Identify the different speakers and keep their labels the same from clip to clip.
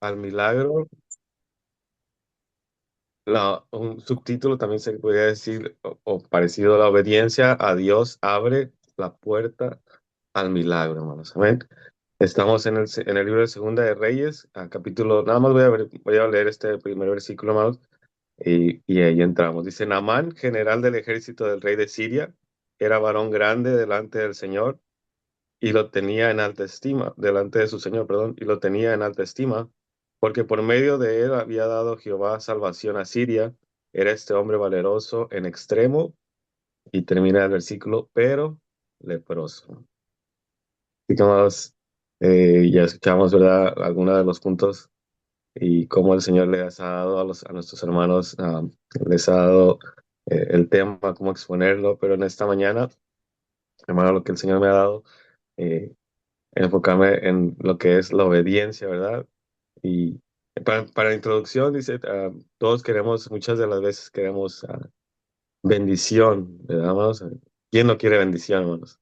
Speaker 1: al milagro. Un subtítulo también se podría decir, o parecido a la obediencia a Dios, abre la puerta al milagro, hermanos. Amén. Estamos en el libro de Segunda de Reyes, capítulo, nada más voy a leer este primer versículo, hermanos, y ahí entramos. Dice, Naamán, general del ejército del rey de Siria, era varón grande delante del Señor y lo tenía en alta estima, delante de su Señor, perdón, y lo tenía en alta estima, porque por medio de él había dado Jehová salvación a Siria. Era este hombre valeroso en extremo, y termina el versículo, pero leproso. Así que más, ya escuchamos, ¿verdad?, algunos de los puntos y cómo el Señor les ha dado a nuestros hermanos, les ha dado el tema, cómo exponerlo, pero en esta mañana, hermano, lo que el Señor me ha dado, eh, enfocarme en lo que es la obediencia, ¿verdad? Y para introducción, dice, todos queremos, muchas de las veces queremos bendición, ¿verdad, hermanos? ¿Quién no quiere bendición, hermanos?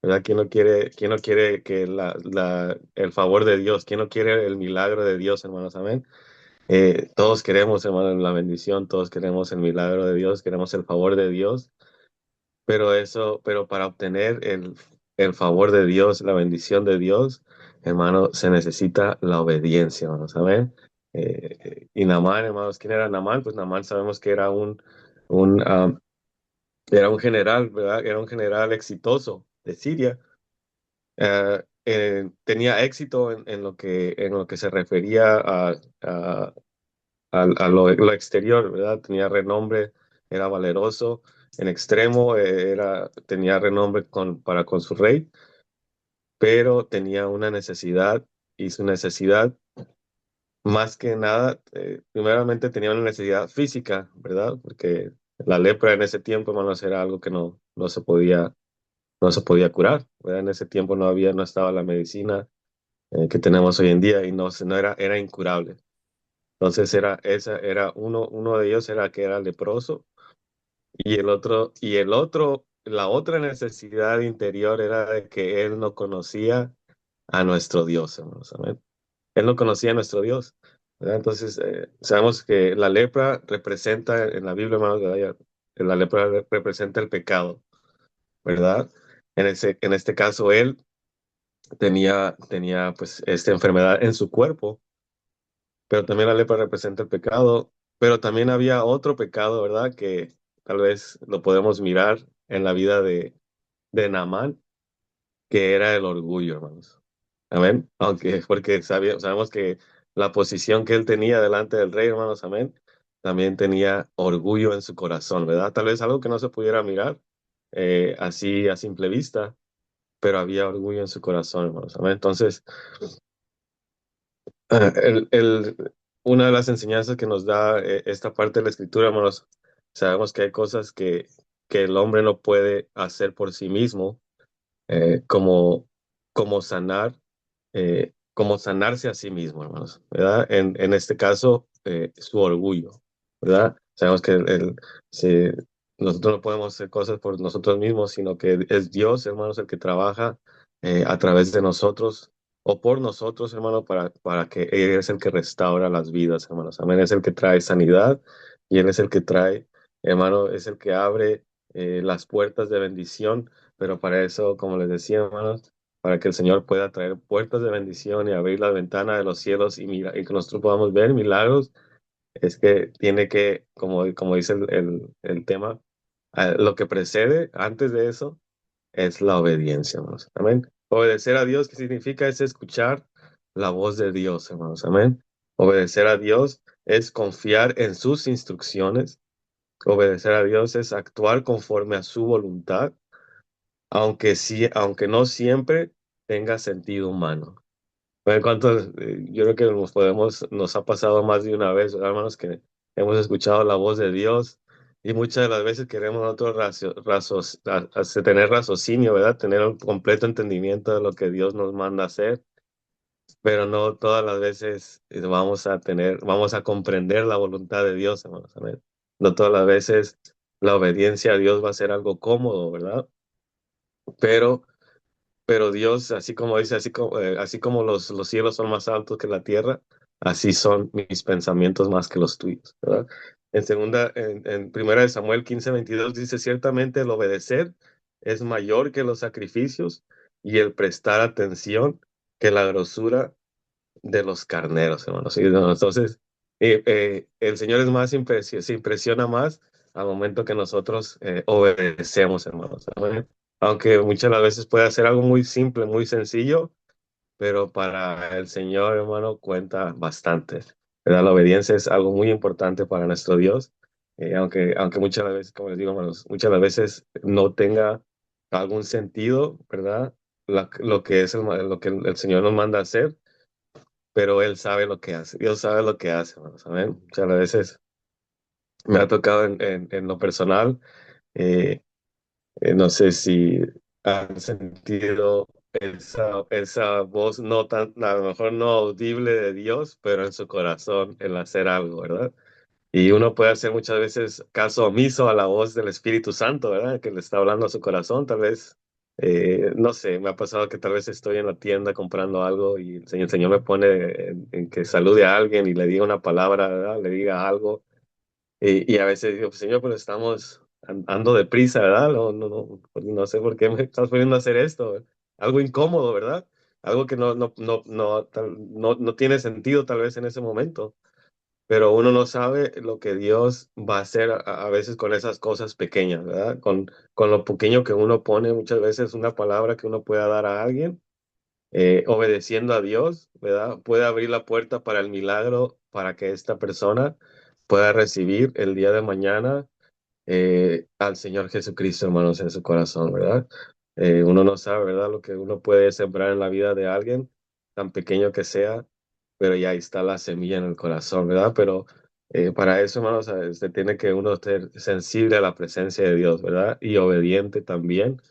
Speaker 1: ¿Verdad? Quién no quiere que el favor de Dios? ¿Quién no quiere el milagro de Dios, hermanos? Amén. Todos queremos, hermanos, la bendición, todos queremos el milagro de Dios, queremos el favor de Dios. Pero para obtener el favor de Dios, la bendición de Dios, hermano, se necesita la obediencia, hermano, ¿saben? Y Naamán, hermanos, ¿quién era Naamán? Pues Naamán sabemos que un, ah, era un general, ¿verdad? Era un general exitoso de Siria. Tenía éxito en lo que se refería a lo exterior, ¿verdad? Tenía renombre, era valeroso en extremo, tenía renombre para con su rey, pero tenía una necesidad, y su necesidad, más que nada, primeramente tenía una necesidad física, ¿verdad? Porque la lepra en ese tiempo, hermanos, era algo que no se podía curar, ¿verdad? En ese tiempo no estaba la medicina que tenemos hoy en día, y era incurable. Entonces uno de ellos era que era leproso, la otra necesidad interior era de que él no conocía a nuestro Dios, hermanos, amén. Él no conocía a nuestro Dios, ¿verdad? Entonces, sabemos que la lepra representa en la Biblia, hermanos, ¿verdad? La lepra representa el pecado, ¿verdad? En este caso, él tenía pues esta enfermedad en su cuerpo, pero también la lepra representa el pecado, pero también había otro pecado, ¿verdad? Que tal vez lo podemos mirar en la vida de Naamán, que era el orgullo, hermanos. Amén. Porque sabemos que la posición que él tenía delante del rey, hermanos, amén, también tenía orgullo en su corazón, ¿verdad? Tal vez algo que no se pudiera mirar así a simple vista, pero había orgullo en su corazón, hermanos, amén. Entonces, Ah, una de las enseñanzas que nos da esta parte de la escritura, hermanos, sabemos que hay cosas que el hombre no puede hacer por sí mismo, como, como sanarse a sí mismo, hermanos, ¿verdad? En este caso, su orgullo, ¿verdad? Sabemos que si nosotros no podemos hacer cosas por nosotros mismos, sino que es Dios, hermanos, el que trabaja a través de nosotros o por nosotros, hermano, para que Él es el que restaura las vidas, hermanos. Amén. Es el que trae sanidad, y Él es el que trae, hermano, es el que abre las puertas de bendición. Pero para eso, como les decía, hermanos, para que el Señor pueda traer puertas de bendición y abrir la ventana de los cielos, y que nosotros podamos ver milagros, es que tiene que, como dice el tema, lo que precede antes de eso es la obediencia, hermanos. Amén. Obedecer a Dios, ¿qué significa? Es escuchar la voz de Dios, hermanos. Amén. Obedecer a Dios es confiar en sus instrucciones. Obedecer a Dios es actuar conforme a su voluntad, aunque sí, aunque no siempre tenga sentido humano. Pero yo creo que nos ha pasado más de una vez, ¿verdad, hermanos, que hemos escuchado la voz de Dios, y muchas de las veces queremos nosotros tener raciocinio, ¿verdad? Tener un completo entendimiento de lo que Dios nos manda hacer, pero no todas las veces vamos a comprender la voluntad de Dios, hermanos. Amén. No todas las veces la obediencia a Dios va a ser algo cómodo, ¿verdad? Pero pero Dios, así como dice, así como los cielos son más altos que la tierra, así son mis pensamientos más que los tuyos, ¿verdad? En primera de Samuel 15:22 dice, ciertamente el obedecer es mayor que los sacrificios y el prestar atención que la grosura de los carneros, hermanos. ¿Sí? ¿No? Entonces, el Señor se impresiona más al momento que nosotros obedecemos, hermanos. ¿Saben? Aunque muchas las veces puede ser algo muy simple, muy sencillo, pero para el Señor, hermano, cuenta bastante. ¿Verdad? La obediencia es algo muy importante para nuestro Dios, aunque muchas las veces, como les digo, hermanos, muchas las veces no tenga algún sentido, ¿verdad? Lo que es lo que el Señor nos manda a hacer, pero Él sabe lo que hace. Dios sabe lo que hace, hermano, ¿saben? Muchas veces me ha tocado en lo personal, eh, no sé si han sentido esa voz no tan, a lo mejor no audible de Dios, pero en su corazón, el hacer algo, ¿verdad? Y uno puede hacer muchas veces caso omiso a la voz del Espíritu Santo, ¿verdad? Que le está hablando a su corazón, tal vez. No sé, me ha pasado que tal vez estoy en la tienda comprando algo y el Señor me pone en que salude a alguien y le diga una palabra, ¿verdad? Le diga algo. Y a veces digo, pues, Señor, pero estamos ando deprisa, ¿verdad? No sé por qué me estás poniendo a hacer esto. Algo incómodo, ¿verdad? Algo que no tiene sentido tal vez en ese momento, pero uno no sabe lo que Dios va a hacer a veces con esas cosas pequeñas, ¿verdad? Con lo pequeño que uno pone, muchas veces una palabra que uno pueda dar a alguien, obedeciendo a Dios, ¿verdad? Puede abrir la puerta para el milagro, para que esta persona pueda recibir el día de mañana al Señor Jesucristo, hermanos, en su corazón, ¿verdad? Uno no sabe, ¿verdad? Lo que uno puede sembrar en la vida de alguien, tan pequeño que sea, pero ya ahí está la semilla en el corazón, ¿verdad? Pero para eso, hermanos, se tiene que uno ser sensible a la presencia de Dios, ¿verdad? Y obediente también,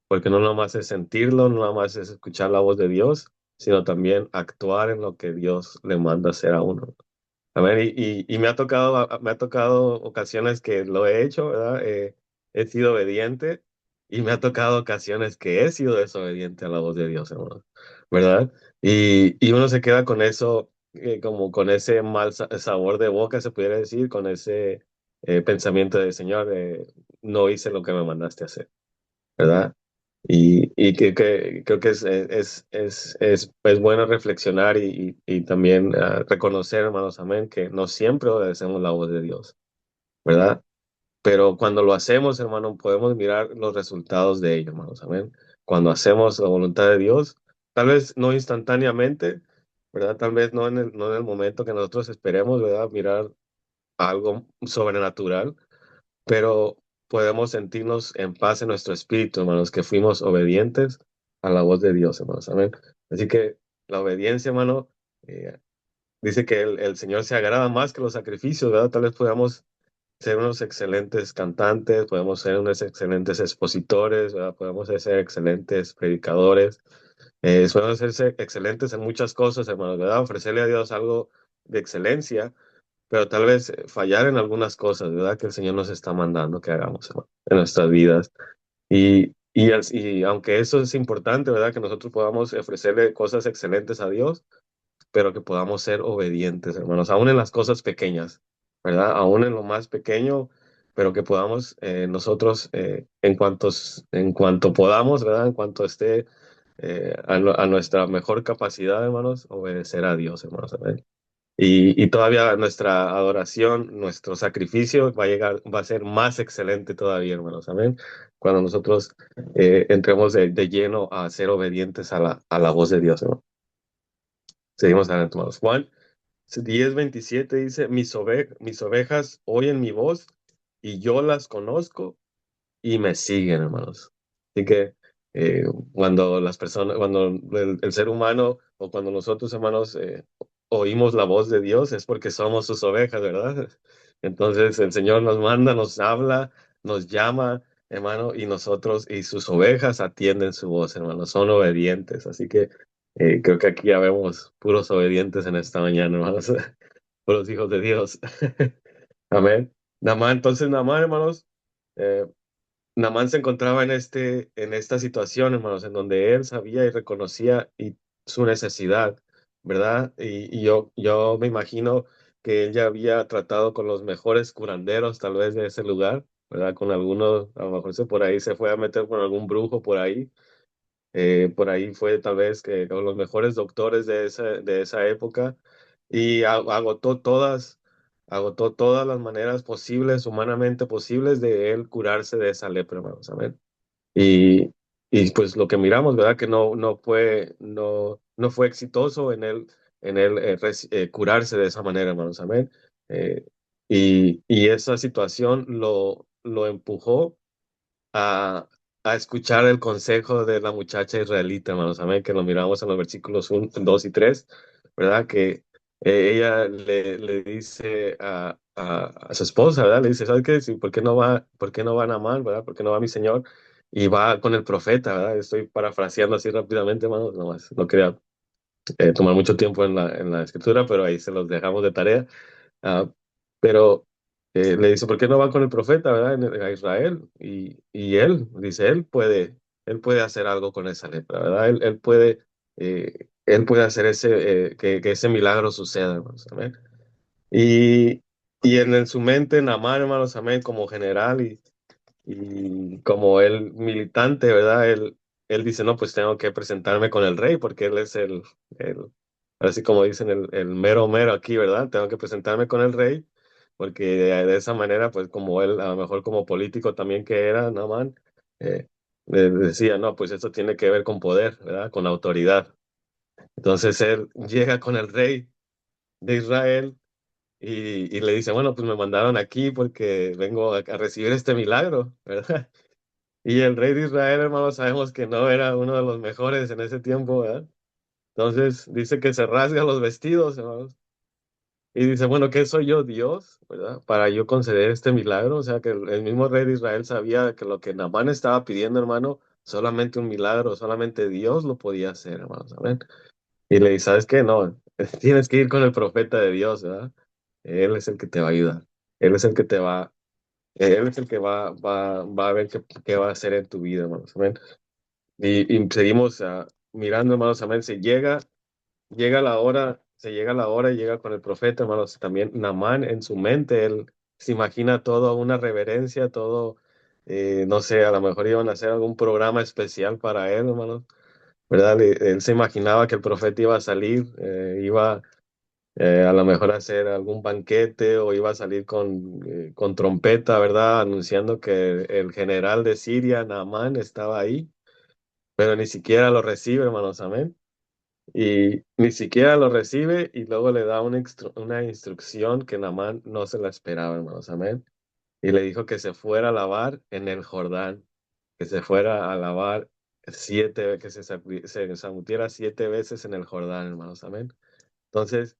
Speaker 1: porque no nomás es sentirlo, no nomás es escuchar la voz de Dios, sino también actuar en lo que Dios le manda hacer a uno. A ver, y me ha tocado ocasiones que lo he hecho, ¿verdad? He sido obediente y me ha tocado ocasiones que he sido desobediente a la voz de Dios, hermano, ¿verdad? Y uno se queda con eso, como con ese mal sabor de boca, se pudiera decir, con ese pensamiento de, Señor, no hice lo que me mandaste a hacer, ¿verdad? Y que creo que es bueno reflexionar y también reconocer, hermanos, amén, que no siempre obedecemos la voz de Dios, ¿verdad? Pero cuando lo hacemos, hermano, podemos mirar los resultados de ello, hermanos, amén. Cuando hacemos la voluntad de Dios, tal vez no instantáneamente, ¿verdad? Tal vez no en el momento que nosotros esperemos, ¿verdad? Mirar algo sobrenatural, pero podemos sentirnos en paz en nuestro espíritu, hermanos, que fuimos obedientes a la voz de Dios, hermanos. Amén. Así que la obediencia, hermano, eh, dice que el Señor se agrada más que los sacrificios, ¿verdad? Tal vez podamos ser unos excelentes cantantes, podemos ser unos excelentes expositores, ¿verdad? Podemos ser excelentes predicadores, podemos ser excelentes en muchas cosas, hermanos, ¿verdad? Ofrecerle a Dios algo de excelencia, pero tal vez fallar en algunas cosas, ¿verdad? Que el Señor nos está mandando que hagamos, hermano, en nuestras vidas. Y aunque eso es importante, ¿verdad? Que nosotros podamos ofrecerle cosas excelentes a Dios, pero que podamos ser obedientes, hermanos, aún en las cosas pequeñas, ¿verdad? Aún en lo más pequeño, pero que podamos nosotros, en cuanto podamos, ¿verdad? En cuanto esté a nuestra mejor capacidad, hermanos, obedecer a Dios, hermanos. Amén. Y todavía nuestra adoración, nuestro sacrificio va a ser más excelente todavía, hermanos. Amén. Cuando nosotros entremos de lleno a ser obedientes a la voz de Dios, hermano. Seguimos adelante, hermanos. Juan 10:27 dice, mis ovejas oyen mi voz y yo las conozco y me siguen, hermanos. Así que eh, cuando el ser humano o cuando nosotros, hermanos, oímos la voz de Dios, es porque somos sus ovejas, ¿verdad? Entonces el Señor nos manda, nos habla, nos llama, hermano, y nosotros y sus ovejas atienden su voz, hermano, son obedientes. Así que creo que aquí ya vemos puros obedientes en esta mañana, hermanos, puros hijos de Dios. Amén. Nada más, entonces, nada más, hermanos. eh, Naamán se encontraba en esta situación, hermanos, en donde él sabía y reconocía su necesidad, ¿verdad? Y yo me imagino que él ya había tratado con los mejores curanderos, tal vez, de ese lugar, ¿verdad? Con algunos, a lo mejor por ahí se fue a meter con algún brujo por ahí. Por ahí fue tal vez que con los mejores doctores de esa época y agotó todas las maneras posibles, humanamente posibles, de él curarse de esa lepra, hermanos. Amén. Y, y pues lo que miramos, ¿verdad? Que no fue exitoso en él curarse de esa manera, hermanos. Amén. Eh, y esa situación lo empujó a, a escuchar el consejo de la muchacha israelita, hermanos. Amén. Que lo miramos en los versículos 1, 2 y 3, ¿verdad? Que ella le dice a su esposa, ¿verdad? Le dice, ¿sabes qué? Sí, por qué no va Naamán, ¿verdad? ¿Por qué no va mi señor? Y va con el profeta, ¿verdad? Estoy parafraseando así rápidamente, hermanos. No quería tomar mucho tiempo en la escritura, pero ahí se los dejamos de tarea. Ah, pero le dice, ¿por qué no va con el profeta, verdad? A Israel. Y él, dice, él puede hacer algo con esa lepra, ¿verdad? Él puede hacer que ese milagro suceda, hermanos. Amén. Y, y en su mente, Naamán, hermanos, amén, como general y como el militante, ¿verdad? Él dice, no, pues tengo que presentarme con el rey porque él es así como dicen, el mero mero aquí, ¿verdad? Tengo que presentarme con el rey porque de esa manera, pues como él, a lo mejor como político también que era, Naamán, eh, le decía, no, pues esto tiene que ver con poder, ¿verdad? Con autoridad. Entonces él llega con el rey de Israel y le dice, bueno, pues me mandaron aquí porque vengo a recibir este milagro, ¿verdad? Y el rey de Israel, hermano, sabemos que no era uno de los mejores en ese tiempo, ¿verdad? Entonces dice que se rasga los vestidos, hermanos. Y dice, bueno, ¿qué soy yo, Dios, verdad? Para yo conceder este milagro. O sea, que el mismo rey de Israel sabía que lo que Naamán estaba pidiendo, hermano, solamente un milagro, solamente Dios lo podía hacer, hermanos. Amén. Y le dice, ¿sabes qué? No, tienes que ir con el profeta de Dios, ¿verdad? Él es el que te va a ayudar. Él es el que te va, él es el que va a ver qué va a hacer en tu vida, hermanos. Amén. Y seguimos mirando, hermanos, amén. Se llega la hora y llega con el profeta, hermanos. También Naamán en su mente, él se imagina todo, una reverencia, todo, no sé, a lo mejor iban a hacer algún programa especial para él, hermanos, ¿verdad? Él se imaginaba que el profeta iba a salir, iba a lo mejor a hacer algún banquete o iba a salir con trompeta, ¿verdad? Anunciando que el general de Siria, Naamán, estaba ahí, pero ni siquiera lo recibe, hermanos, amén. Y ni siquiera lo recibe y luego le da una instrucción que Naamán no se la esperaba, hermanos, amén. Y le dijo que se fuera a lavar en el Jordán, que se fuera a lavar que se zamutiera 7 veces en el Jordán, hermanos, amén. Entonces,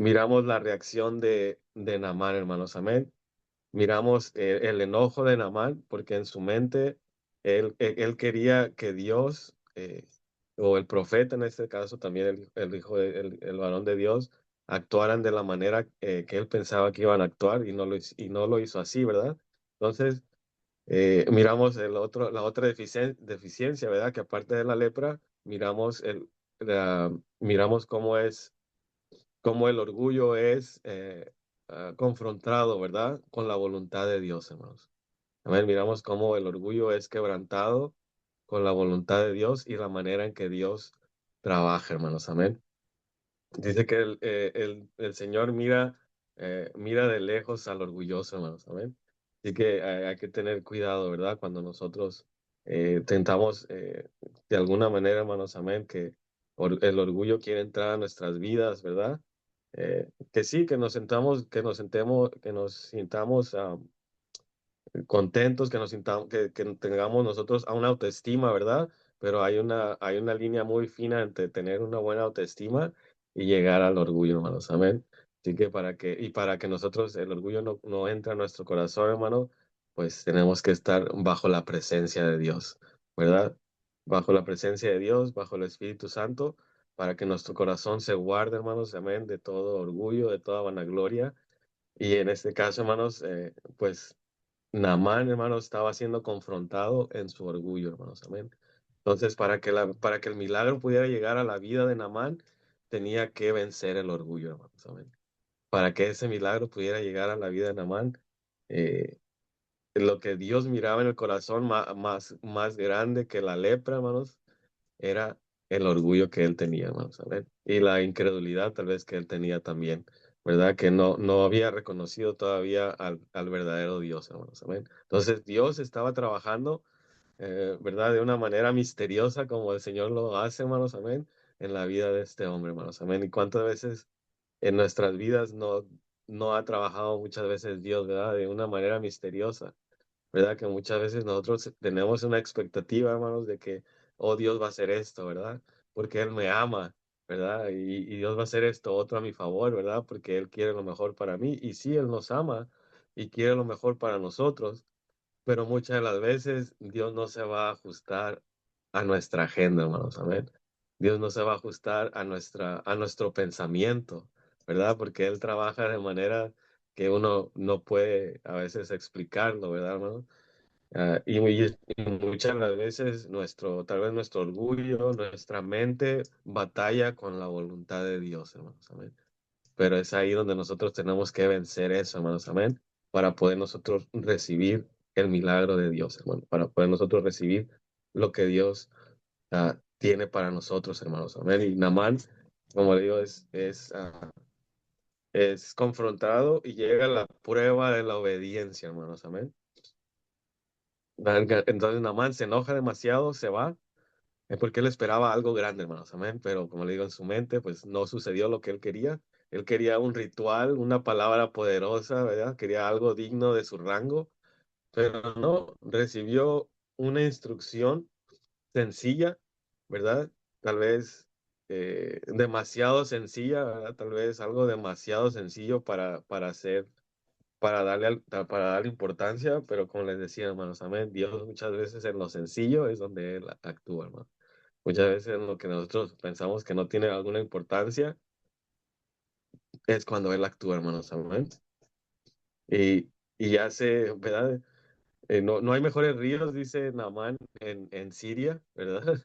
Speaker 1: miramos la reacción de Naamán, hermanos, amén. Miramos el enojo de Naamán, porque en su mente él quería que Dios, o el profeta en este caso, también el hijo, el varón de Dios, actuaran de la manera que él pensaba que iban a actuar y no lo hizo así, ¿verdad? Entonces, miramos la otra deficiencia, ¿verdad? Que aparte de la lepra, miramos cómo el orgullo es confrontado, ¿verdad? Con la voluntad de Dios, hermanos. Amén. Miramos cómo el orgullo es quebrantado con la voluntad de Dios y la manera en que Dios trabaja, hermanos. Amén. Dice que el Señor mira de lejos al orgulloso, hermanos. Amén. Así que hay que tener cuidado, ¿verdad? Cuando nosotros tentamos de alguna manera, hermanos, amén, que el orgullo quiere entrar a nuestras vidas, ¿verdad? Que sí, que nos sintamos contentos, que tengamos nosotros a una autoestima, ¿verdad? Pero hay una línea muy fina entre tener una buena autoestima y llegar al orgullo, hermanos. Amén. Así que para que nosotros el orgullo no entre a nuestro corazón, hermano, pues tenemos que estar bajo la presencia de Dios, ¿verdad? Bajo la presencia de Dios, bajo el Espíritu Santo, para que nuestro corazón se guarde, hermanos, amén, de todo orgullo, de toda vanagloria. Y en este caso, hermanos, pues Naamán, hermano, estaba siendo confrontado en su orgullo, hermanos, amén. Entonces, para que el milagro pudiera llegar a la vida de Naamán, tenía que vencer el orgullo, hermanos, amén. Para que ese milagro pudiera llegar a la vida de Naamán, eh, lo que Dios miraba en el corazón más grande que la lepra, hermanos, era el orgullo que él tenía, hermanos, amén. Y la incredulidad tal vez que él tenía también, ¿verdad? Que no había reconocido todavía al verdadero Dios, hermanos, amén. Entonces Dios estaba trabajando, ¿verdad? De una manera misteriosa como el Señor lo hace, hermanos, amén, en la vida de este hombre, hermanos, amén. Y cuántas veces en nuestras vidas no ha trabajado muchas veces Dios, ¿verdad? De una manera misteriosa. ¿Verdad? Que muchas veces nosotros tenemos una expectativa, hermanos, de que, oh, Dios va a hacer esto, ¿verdad? Porque Él me ama, ¿verdad? Y Dios va a hacer esto otro a mi favor, ¿verdad? Porque Él quiere lo mejor para mí. Y sí, Él nos ama y quiere lo mejor para nosotros, pero muchas de las veces Dios no se va a ajustar a nuestra agenda, hermanos, amén. Dios no se va a ajustar a nuestro pensamiento, ¿verdad? Porque Él trabaja de manera que uno no puede a veces explicarlo, ¿verdad, hermano? Y muchas de las veces tal vez nuestro orgullo, nuestra mente batalla con la voluntad de Dios, hermanos, amén. Pero es ahí donde nosotros tenemos que vencer eso, hermanos, amén, para poder nosotros recibir el milagro de Dios, hermano, para poder nosotros recibir lo que Dios tiene para nosotros, hermanos, amén. Y Namán, como le digo, es confrontado y llega a la prueba de la obediencia, hermanos, amén. Entonces Namán se enoja demasiado, se va, es porque él esperaba algo grande, hermanos, amén, pero como le digo, en su mente, pues no sucedió lo que él quería. Él quería un ritual, una palabra poderosa, ¿verdad? Quería algo digno de su rango, pero no, recibió una instrucción sencilla, ¿verdad? Tal vez demasiado sencilla, ¿verdad? Tal vez algo demasiado sencillo para hacer para darle importancia, pero como les decía, hermanos, amén, Dios muchas veces en lo sencillo es donde Él actúa, hermano. Muchas veces en lo que nosotros pensamos que no tiene alguna importancia es cuando Él actúa, hermanos, amén. Y hace, ¿verdad? No hay mejores ríos, dice Naamán en Siria, ¿verdad?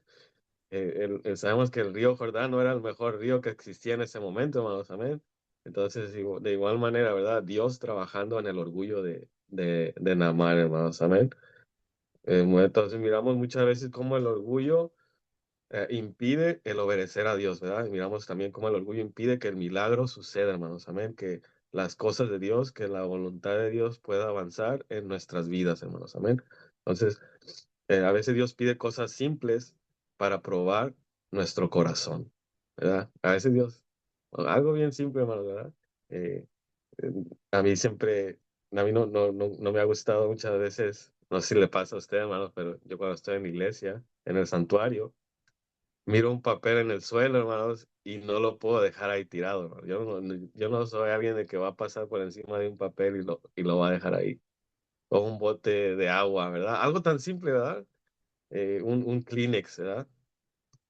Speaker 1: Sabemos que el río Jordán no era el mejor río que existía en ese momento, hermanos, amén. Entonces, de igual manera, ¿verdad? Dios trabajando en el orgullo de Naamán, hermanos, amén. Entonces miramos muchas veces cómo el orgullo impide el obedecer a Dios, ¿verdad? Y miramos también cómo el orgullo impide que el milagro suceda, hermanos, amén, que las cosas de Dios, que la voluntad de Dios pueda avanzar en nuestras vidas, hermanos, amén. Entonces, a veces Dios pide cosas simples para probar nuestro corazón, ¿verdad? A veces Dios, algo bien simple, hermanos, ¿verdad? Eh, eh, a mí siempre, a mí no me ha gustado muchas veces, no sé si le pasa a usted, hermanos, pero yo cuando estoy en la iglesia, en el santuario, miro un papel en el suelo, hermanos, y no lo puedo dejar ahí tirado, hermano. Yo no soy alguien de que va a pasar por encima de un papel y lo va a dejar ahí. O un bote de agua, ¿verdad? Algo tan simple, ¿verdad? Un Kleenex, ¿verdad?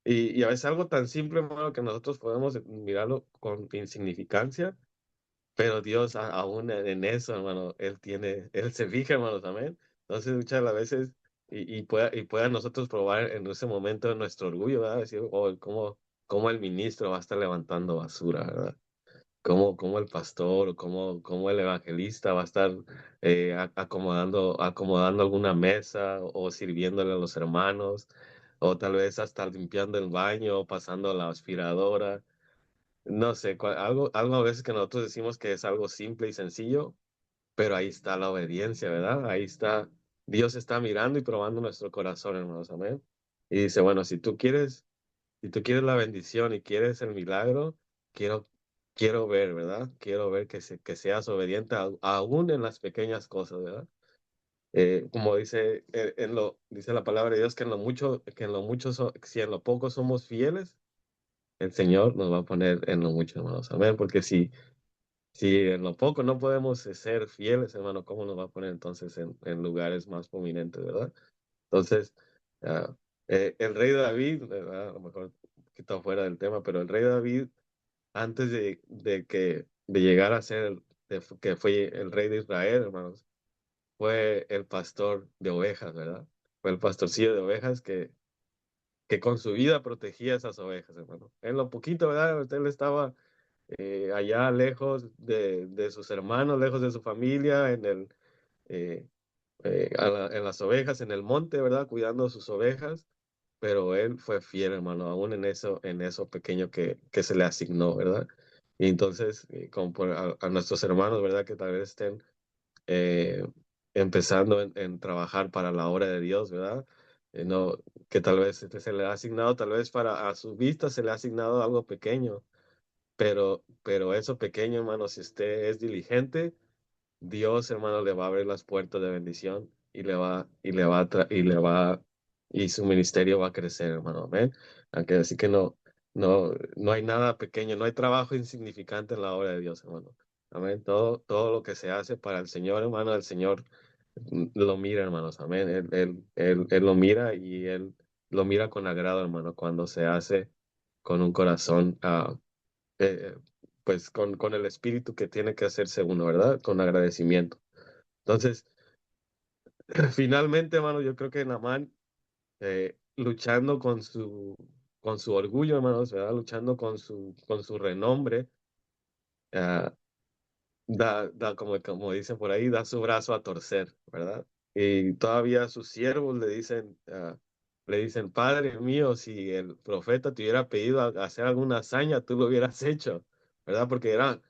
Speaker 1: Y a veces algo tan simple, hermano, que nosotros podemos mirarlo con insignificancia, pero Dios aún en eso, hermano, Él se fija, hermanos, amén. Entonces muchas de las veces, y pueda nosotros probar en ese momento nuestro orgullo, ¿verdad? Decir, oh, cómo el ministro va a estar levantando basura, ¿verdad? Cómo el pastor, o cómo el evangelista va a estar acomodando alguna mesa o sirviéndole a los hermanos, o tal vez hasta limpiando el baño, o pasando la aspiradora. No sé, algo a veces que nosotros decimos que es algo simple y sencillo, pero ahí está la obediencia, ¿verdad? Ahí está, Dios está mirando y probando nuestro corazón, hermanos, amén. Y dice, bueno, si tú quieres la bendición y quieres el milagro, quiero, quiero ver, ¿verdad? Quiero ver que seas obediente aún en las pequeñas cosas, ¿verdad? Como dice la palabra de Dios, si en lo poco somos fieles, el Señor nos va a poner en lo mucho, hermanos. Amén. Porque si en lo poco no podemos ser fieles, hermano, ¿cómo nos va a poner entonces en lugares más prominentes, verdad? Entonces, ah, el rey David, ¿verdad? A lo mejor un poquito fuera del tema, pero el rey David, antes de llegar a ser que fue el rey de Israel, hermanos, fue el pastor de ovejas, ¿verdad? Fue el pastorcillo de ovejas que con su vida protegía esas ovejas, hermano. En lo poquito, ¿verdad? Él estaba allá lejos de sus hermanos, lejos de su familia, eh, en las ovejas, en el monte, ¿verdad? Cuidando sus ovejas, pero él fue fiel, hermano, aún en eso pequeño que se le asignó, ¿verdad? Y entonces, como a nuestros hermanos, ¿verdad? Que tal vez estén eh, empezando en trabajar para la obra de Dios, ¿verdad? No, que tal vez se le ha asignado, tal vez para a su vista se le ha asignado algo pequeño, pero eso pequeño, hermano, si usted es diligente, Dios, hermano, le va a abrir las puertas de bendición y su ministerio va a crecer, hermano. Amén. Aunque así que no hay nada pequeño, no hay trabajo insignificante en la obra de Dios, hermano. Amén. Todo lo que se hace para el Señor, hermano, el Señor lo mira, hermanos. Amén. Él lo mira y él lo mira con agrado, hermano, cuando se hace con un corazón, eh, pues con el espíritu que tiene que hacerse uno, ¿verdad? Con agradecimiento. Entonces, finalmente, hermano, yo creo que Namán, luchando con su orgullo, hermanos, ¿verdad? Luchando con su renombre, ah, como dicen por ahí, da su brazo a torcer, ¿verdad? Y todavía sus siervos le dicen, Padre mío, si el profeta te hubiera pedido hacer alguna hazaña, tú lo hubieras hecho, ¿verdad? Porque era,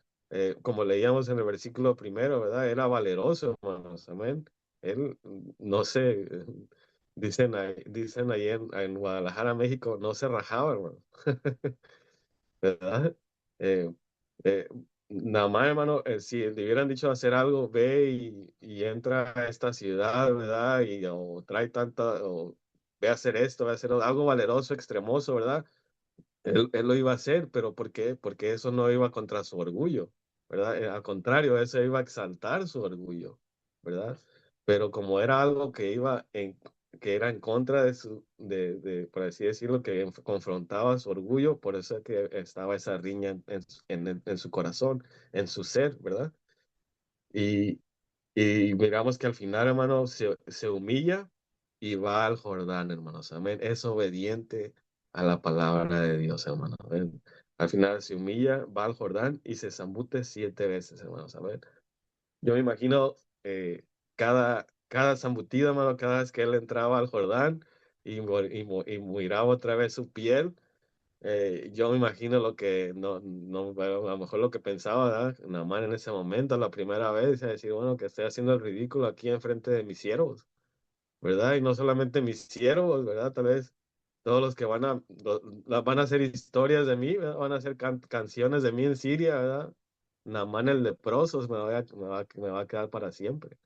Speaker 1: como leíamos en el versículo primero, ¿verdad? Era valeroso, hermanos, amén. Él, no sé, dicen ahí en Guadalajara, México, no se rajaba, hermano. ¿Verdad? Eh, eh, Nada más, hermano, si le hubieran dicho hacer algo, ve y entra a esta ciudad, ¿verdad? O trae o ve a hacer esto, ve a hacer algo valeroso, extremoso, ¿verdad? Él lo iba a hacer, pero ¿por qué? Porque eso no iba contra su orgullo, ¿verdad? Al contrario, eso iba a exaltar su orgullo, ¿verdad? Pero como era algo que era en contra por así decirlo, que confrontaba su orgullo, por eso es que estaba esa riña en su corazón, en su ser, ¿verdad? Y, y miramos que al final, hermano, se humilla y va al Jordán, hermanos. Amén. Es obediente a la palabra de Dios, hermano. Amén. Al final se humilla, va al Jordán y se zambute 7 veces, hermanos. Amén. Yo me imagino cada zambutido, hermano, cada vez que él entraba al Jordán y miraba otra vez su piel. Yo me imagino lo que, no, bueno, a lo mejor lo que pensaba, ¿verdad? Nada más en ese momento, la primera vez, es decir, bueno, que estoy haciendo el ridículo aquí enfrente de mis siervos, ¿verdad? Y no solamente mis siervos, ¿verdad? Tal vez todos los que van a hacer historias de mí, ¿verdad? Van a hacer canciones de mí en Siria, ¿verdad? Naamán el leproso me va a quedar para siempre.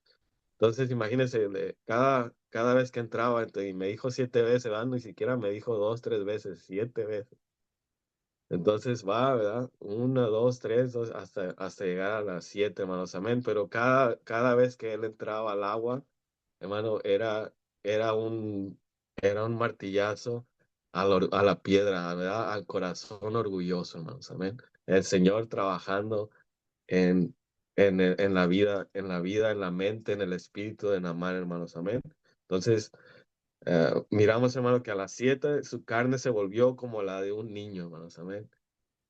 Speaker 1: Entonces, imagínense, cada vez que entraba, y me dijo 7 veces, ¿verdad? Ni siquiera me dijo dos, 3 veces, 7 veces. Entonces va, ¿verdad? Una, dos, tres, hasta llegar a las 7, hermanos, amén. Pero cada vez que él entraba al agua, hermano, era un, era un martillazo a la piedra, ¿verdad? Al corazón orgulloso, hermanos, amén. El Señor trabajando en, en la mente, en el espíritu de Naamán, hermanos, amén. Entonces, miramos, hermano, que a las 7 su carne se volvió como la de un niño, hermanos, amén.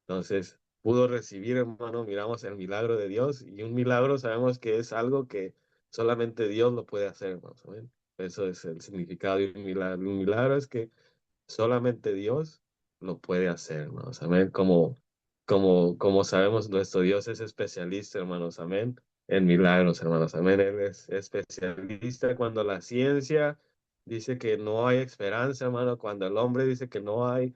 Speaker 1: Entonces, pudo recibir, hermano, miramos el milagro de Dios y un milagro sabemos que es algo que solamente Dios lo puede hacer, hermanos. Amén. Eso es el significado de un milagro. Un milagro es que solamente Dios lo puede hacer, hermanos. Amén. Como sabemos, nuestro Dios es especialista, hermanos. Amén. En milagros, hermanos. Amén. Él es especialista cuando la ciencia dice que no hay esperanza, hermano. Cuando el hombre dice que no hay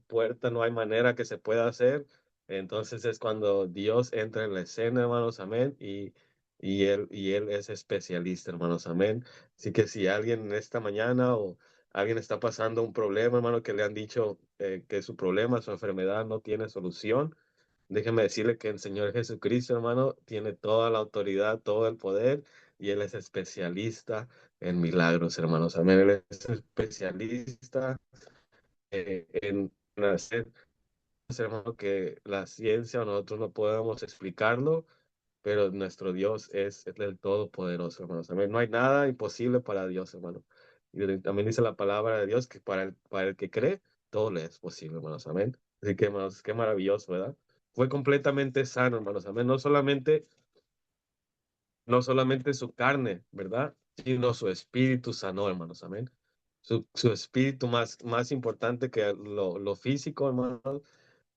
Speaker 1: puerta, no hay manera que se pueda hacer. Entonces es cuando Dios entra en la escena, hermanos. Amén. Y él es especialista, hermanos. Amén. Así que si alguien en esta mañana o alguien está pasando un problema, hermano, que le han dicho que su problema, su enfermedad no tiene solución, déjeme decirle que el Señor Jesucristo, hermano, tiene toda la autoridad, todo el poder y Él es especialista en milagros, hermanos. Amén. Él es especialista en hacer, hermano, que la ciencia o nosotros no podemos explicarlo, pero nuestro Dios es el Todopoderoso, hermanos. Amén. No hay nada imposible para Dios, hermano. Y también dice la palabra de Dios que para el que cree, todo le es posible, hermanos. Amén. Así que, hermanos, qué maravilloso, ¿verdad? Fue completamente sano, hermanos. Amén. No solamente su carne, ¿verdad? Sino su espíritu sanó, hermanos. Amén. Su espíritu más importante que lo físico, hermanos,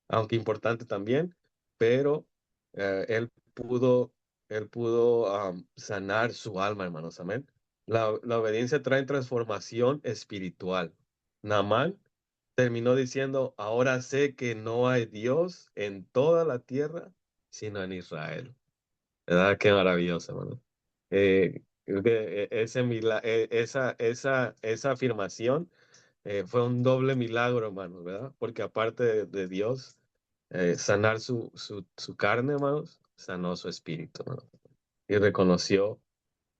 Speaker 1: aunque importante también, pero él pudo, él pudo sanar su alma, hermanos. Amén. La obediencia trae transformación espiritual. Naamán terminó diciendo, ahora sé que no hay Dios en toda la tierra, sino en Israel. ¿Verdad? Qué maravilloso, hermano. Creo que esa afirmación fue un doble milagro, hermanos, ¿verdad? Porque aparte de Dios sanar su carne, hermanos, sanó su espíritu, hermanos. Y reconoció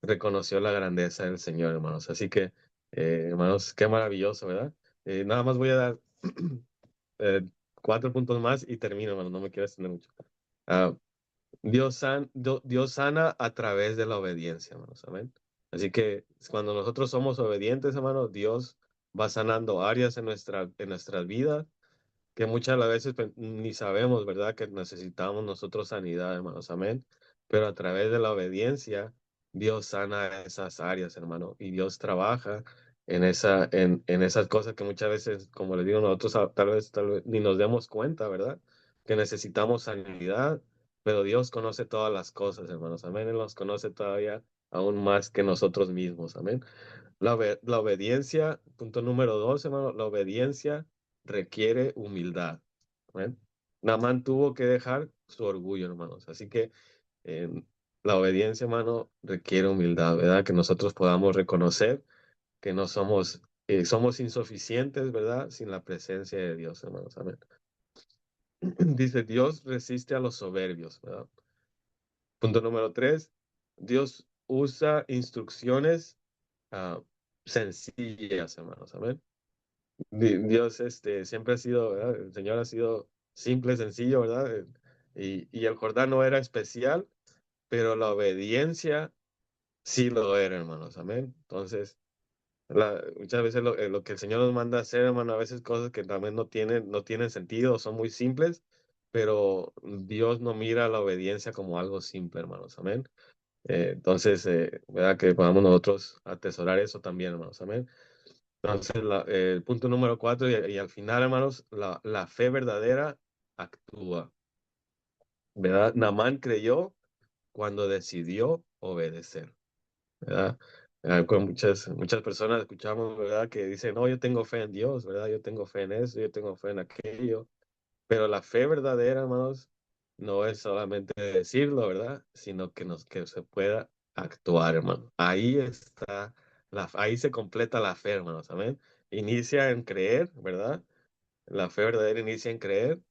Speaker 1: la grandeza del Señor, hermanos. Así que, hermanos, qué maravilloso, ¿verdad? Nada más voy a dar eh, 4 puntos más y termino, hermano. No me quiero extender mucho. Ah, Dios sana a través de la obediencia, hermanos. Amén. Así que cuando nosotros somos obedientes, hermanos, Dios va sanando áreas en nuestras vidas que muchas de las veces pues, ni sabemos, ¿verdad? Que necesitamos nosotros sanidad, hermanos. Amén. Pero a través de la obediencia, Dios sana esas áreas, hermano. Y Dios trabaja en esas cosas que muchas veces, como les digo, nosotros tal vez ni nos demos cuenta, ¿verdad? Que necesitamos sanidad, pero Dios conoce todas las cosas, hermanos. Amén. Él nos conoce todavía aún más que nosotros mismos. Amén. La obediencia, punto número 2, hermano, la obediencia requiere humildad. ¿Ven? Naamán tuvo que dejar su orgullo, hermanos. Así que eh, la obediencia, hermano, requiere humildad, ¿verdad? Que nosotros podamos reconocer que no somos insuficientes, ¿verdad? Sin la presencia de Dios, hermanos. Amén. Dice, Dios resiste a los soberbios, ¿verdad? Punto número 3, Dios usa instrucciones ah, sencillas, hermanos. Amén. Dios siempre ha sido, ¿verdad? El Señor ha sido simple, sencillo, ¿verdad? Y el Jordán no era especial, pero la obediencia sí lo era, hermanos. Amén. Entonces, muchas veces lo que el Señor nos manda a hacer, hermano, a veces cosas que también no tienen sentido, son muy simples, pero Dios no mira la obediencia como algo simple, hermanos. Amén. Entonces, ¿verdad? Que podamos nosotros atesorar eso también, hermanos. Amén. Entonces, el punto número 4, y al final, hermanos, la fe verdadera actúa, ¿verdad? Naamán creyó cuando decidió obedecer, ¿verdad? Con muchas personas escuchamos, ¿verdad? Que dicen, no, yo tengo fe en Dios, ¿verdad? Yo tengo fe en eso, yo tengo fe en aquello. Pero la fe verdadera, hermanos, no es solamente decirlo, ¿verdad? Sino que se pueda actuar, hermano. Ahí se completa la fe, hermanos, amén. Inicia en creer, ¿verdad? La fe verdadera inicia en creer,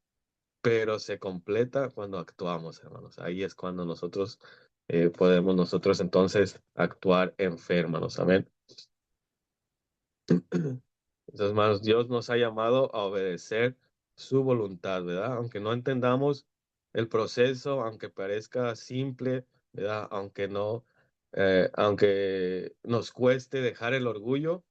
Speaker 1: pero se completa cuando actuamos, hermanos. Ahí es cuando nosotros podemos nosotros entonces actuar en fe, hermanos, amén. Entonces, hermanos, Dios nos ha llamado a obedecer su voluntad, ¿verdad? Aunque no entendamos el proceso, aunque parezca simple, ¿verdad? Aunque nos cueste dejar el orgullo,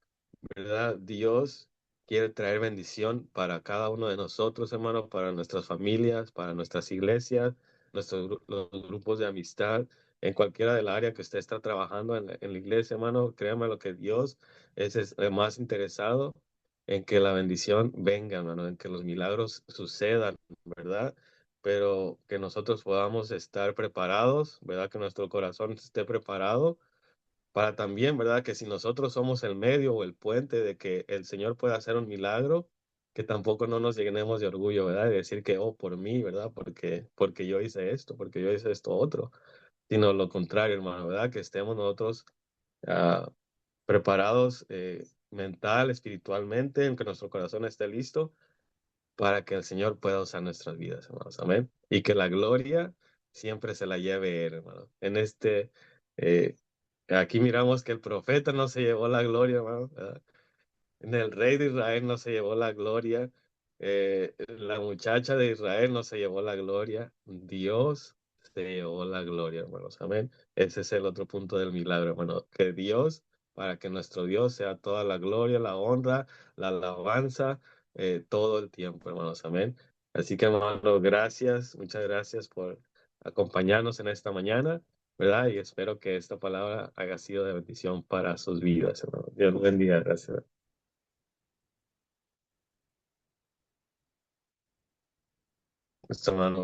Speaker 1: ¿verdad? Dios quiere traer bendición para cada uno de nosotros, hermanos, para nuestras familias, para nuestras iglesias, los grupos de amistad, en cualquiera de la área que usted está trabajando en la iglesia, hermano, créame lo que Dios es el más interesado en que la bendición venga, hermano, en que los milagros sucedan, ¿verdad? Pero que nosotros podamos estar preparados, ¿verdad? Que nuestro corazón esté preparado para también, ¿verdad? Que si nosotros somos el medio o el puente de que el Señor pueda hacer un milagro, que tampoco no nos llenemos de orgullo, ¿verdad? De decir que, oh, por mí, ¿verdad? Porque yo hice esto, porque yo hice esto otro, sino lo contrario, hermano, ¿verdad? Que estemos nosotros ah, preparados mental, espiritualmente, en que nuestro corazón esté listo para que el Señor pueda usar nuestras vidas, hermanos. Amén. Y que la gloria siempre se la lleve Él, hermano. Eh, aquí miramos que el profeta no se llevó la gloria, hermano, ¿verdad? En el rey de Israel no se llevó la gloria. La muchacha de Israel no se llevó la gloria. Dios se llevó la gloria, hermanos. Amén. Ese es el otro punto del milagro, hermano. Que Dios, para que nuestro Dios sea toda la gloria, la honra, la alabanza, todo el tiempo, hermanos. Amén. Así que, hermano, gracias, muchas gracias por acompañarnos en esta mañana, ¿verdad? Y espero que esta palabra haya sido de bendición para sus vidas, hermano. Dios los bendiga. Gracias. Hermano.